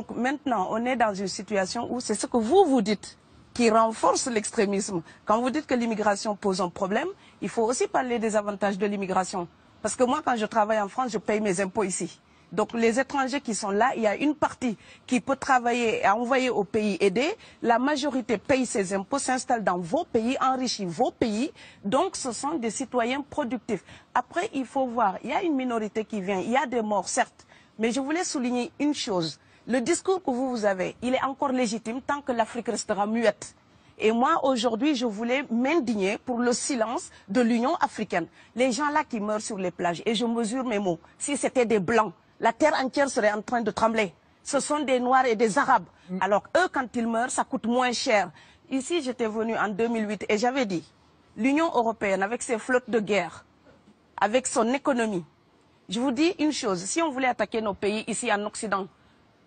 Donc maintenant, on est dans une situation où c'est ce que vous dites qui renforce l'extrémisme. Quand vous dites que l'immigration pose un problème, il faut aussi parler des avantages de l'immigration. Parce que moi, quand je travaille en France, je paye mes impôts ici. Donc les étrangers qui sont là, il y a une partie qui peut travailler et envoyer au pays aidé. La majorité paye ses impôts, s'installe dans vos pays, enrichit vos pays. Donc ce sont des citoyens productifs. Après, il faut voir, il y a une minorité qui vient, il y a des morts, certes. Mais je voulais souligner une chose. Le discours que vous avez, il est encore légitime tant que l'Afrique restera muette. Et moi, aujourd'hui, je voulais m'indigner pour le silence de l'Union africaine. Les gens là qui meurent sur les plages, et je mesure mes mots, si c'était des Blancs, la terre entière serait en train de trembler. Ce sont des Noirs et des Arabes. Alors eux, quand ils meurent, ça coûte moins cher. Ici, j'étais venu en 2008 et j'avais dit, l'Union européenne, avec ses flottes de guerre, avec son économie, je vous dis une chose, si on voulait attaquer nos pays ici en Occident,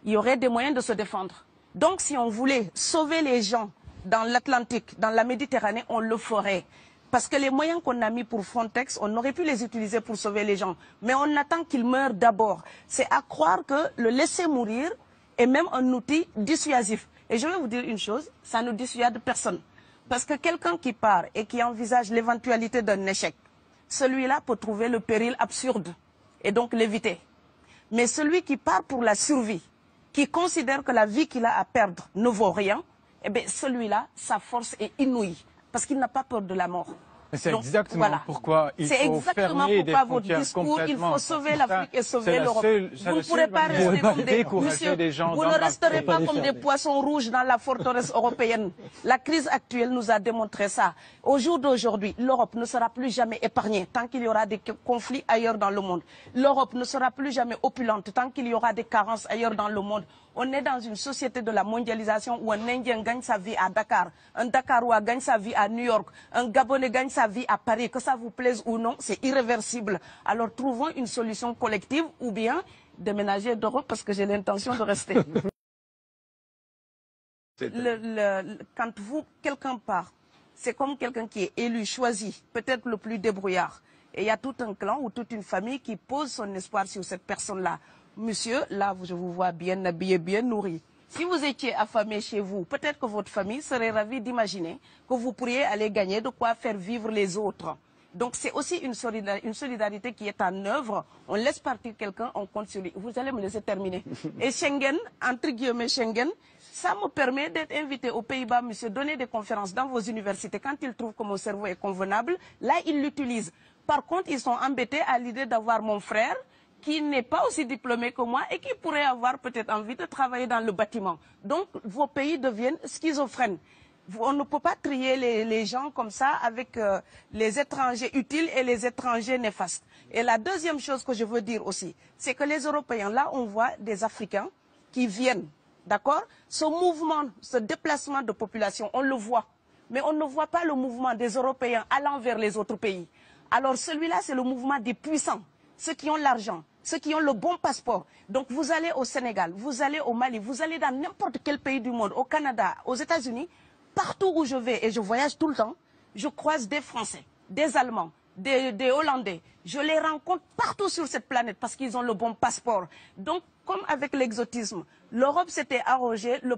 il y aurait des moyens de se défendre. Donc si on voulait sauver les gens dans l'Atlantique, dans la Méditerranée, on le ferait. Parce que les moyens qu'on a mis pour Frontex, on aurait pu les utiliser pour sauver les gens. Mais on attend qu'ils meurent d'abord. C'est à croire que le laisser mourir est même un outil dissuasif. Et je vais vous dire une chose, ça ne dissuade personne. Parce que quelqu'un qui part et qui envisage l'éventualité d'un échec, celui-là peut trouver le péril absurde et donc l'éviter. Mais celui qui part pour la survie, qui considère que la vie qu'il a à perdre ne vaut rien, eh bien celui-là, sa force est inouïe. Parce qu'il n'a pas peur de la mort. C'est exactement pourquoi il faut fermer des frontières complètement. Il faut sauver l'Afrique et sauver l'Europe. Vous ne pourrez pas rester comme vous ne resterez pas comme des poissons rouges dans la forteresse européenne. La crise actuelle nous a démontré ça. Au jour d'aujourd'hui, l'Europe ne sera plus jamais épargnée tant qu'il y aura des conflits ailleurs dans le monde. L'Europe ne sera plus jamais opulente tant qu'il y aura des carences ailleurs dans le monde. On est dans une société de la mondialisation où un Indien gagne sa vie à Dakar, un Dakarois gagne sa vie à New York, un Gabonais gagne sa vie à Paris. Que ça vous plaise ou non, c'est irréversible. Alors trouvons une solution collective ou bien déménager d'Europe parce que j'ai l'intention de rester. Quand quelqu'un part, c'est comme quelqu'un qui est élu, choisi, peut-être le plus débrouillard. Et il y a tout un clan ou toute une famille qui pose son espoir sur cette personne-là. Monsieur, là, je vous vois bien habillé, bien nourri. Si vous étiez affamé chez vous, peut-être que votre famille serait ravie d'imaginer que vous pourriez aller gagner de quoi faire vivre les autres. Donc c'est aussi une solidarité qui est en œuvre. On laisse partir quelqu'un, on compte sur lui. Vous allez me laisser terminer. Et Schengen, entre guillemets Schengen, ça me permet d'être invité aux Pays-Bas, monsieur, donner des conférences dans vos universités. Quand ils trouvent que mon cerveau est convenable, là, ils l'utilisent. Par contre, ils sont embêtés à l'idée d'avoir mon frère, qui n'est pas aussi diplômé que moi et qui pourrait avoir peut-être envie de travailler dans le bâtiment. Donc, vos pays deviennent schizophrènes. On ne peut pas trier les gens comme ça avec les étrangers utiles et les étrangers néfastes. Et la deuxième chose que je veux dire aussi, c'est que les Européens, là, on voit des Africains qui viennent, d'accord? Ce mouvement, ce déplacement de population, on le voit. Mais on ne voit pas le mouvement des Européens allant vers les autres pays. Alors celui-là, c'est le mouvement des puissants, ceux qui ont l'argent, ceux qui ont le bon passeport. Donc vous allez au Sénégal, vous allez au Mali, vous allez dans n'importe quel pays du monde, au Canada, aux États-Unis, partout où je vais, et je voyage tout le temps, je croise des Français, des Allemands, des Hollandais. Je les rencontre partout sur cette planète parce qu'ils ont le bon passeport. Donc, comme avec l'exotisme, l'Europe s'était arrogé le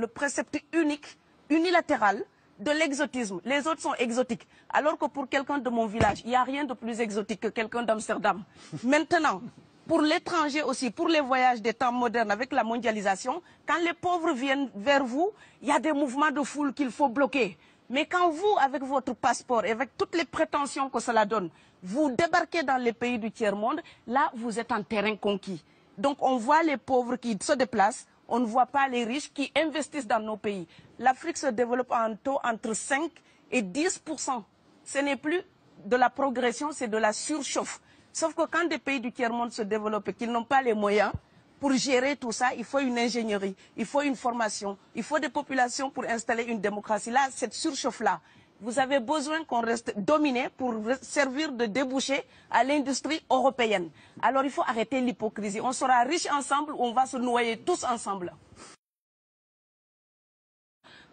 précepte unique, unilatéral, de l'exotisme. Les autres sont exotiques. Alors que pour quelqu'un de mon village, il n'y a rien de plus exotique que quelqu'un d'Amsterdam. Maintenant, pour l'étranger aussi, pour les voyages des temps modernes avec la mondialisation, quand les pauvres viennent vers vous, il y a des mouvements de foule qu'il faut bloquer. Mais quand vous, avec votre passeport et avec toutes les prétentions que cela donne, vous débarquez dans les pays du tiers-monde, là, vous êtes en terrain conquis. Donc, on voit les pauvres qui se déplacent, on ne voit pas les riches qui investissent dans nos pays. L'Afrique se développe à un taux entre 5 et 10%. Ce n'est plus de la progression, c'est de la surchauffe. Sauf que quand des pays du tiers-monde se développent et qu'ils n'ont pas les moyens, pour gérer tout ça, il faut une ingénierie, il faut une formation, il faut des populations pour installer une démocratie. Là, cette surchauffe-là, vous avez besoin qu'on reste dominé pour servir de débouché à l'industrie européenne. Alors il faut arrêter l'hypocrisie. On sera riches ensemble ou on va se noyer tous ensemble.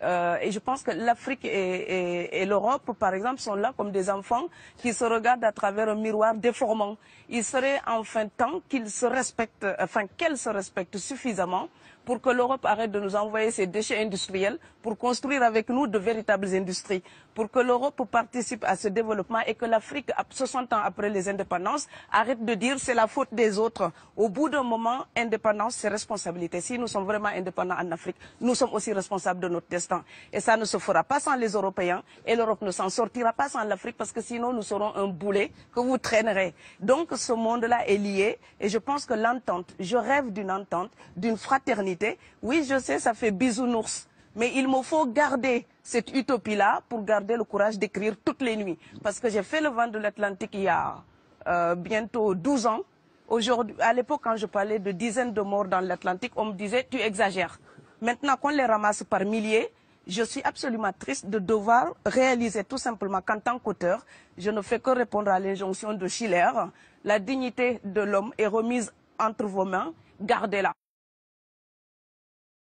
Et je pense que l'Afrique et l'Europe, par exemple, sont là comme des enfants qui se regardent à travers un miroir déformant. Il serait enfin temps qu'ils se respectent, enfin qu'elles se respectent suffisamment pour que l'Europe arrête de nous envoyer ses déchets industriels pour construire avec nous de véritables industries, pour que l'Europe participe à ce développement et que l'Afrique, 60 ans après les indépendances, arrête de dire c'est la faute des autres. Au bout d'un moment, indépendance, c'est responsabilité. Si nous sommes vraiment indépendants en Afrique, nous sommes aussi responsables de notre destin. Et ça ne se fera pas sans les Européens et l'Europe ne s'en sortira pas sans l'Afrique parce que sinon nous serons un boulet que vous traînerez. Donc ce monde-là est lié et je pense que l'entente, je rêve d'une entente, d'une fraternité. Oui, je sais, ça fait bisounours. Mais il me faut garder cette utopie-là pour garder le courage d'écrire toutes les nuits. Parce que j'ai fait le vent de l'Atlantique il y a bientôt 12 ans. Aujourd'hui, à l'époque, quand je parlais de dizaines de morts dans l'Atlantique, on me disait « tu exagères ». Maintenant qu'on les ramasse par milliers, je suis absolument triste de devoir réaliser tout simplement qu'en tant qu'auteur, je ne fais que répondre à l'injonction de Schiller. La dignité de l'homme est remise entre vos mains, gardez-la.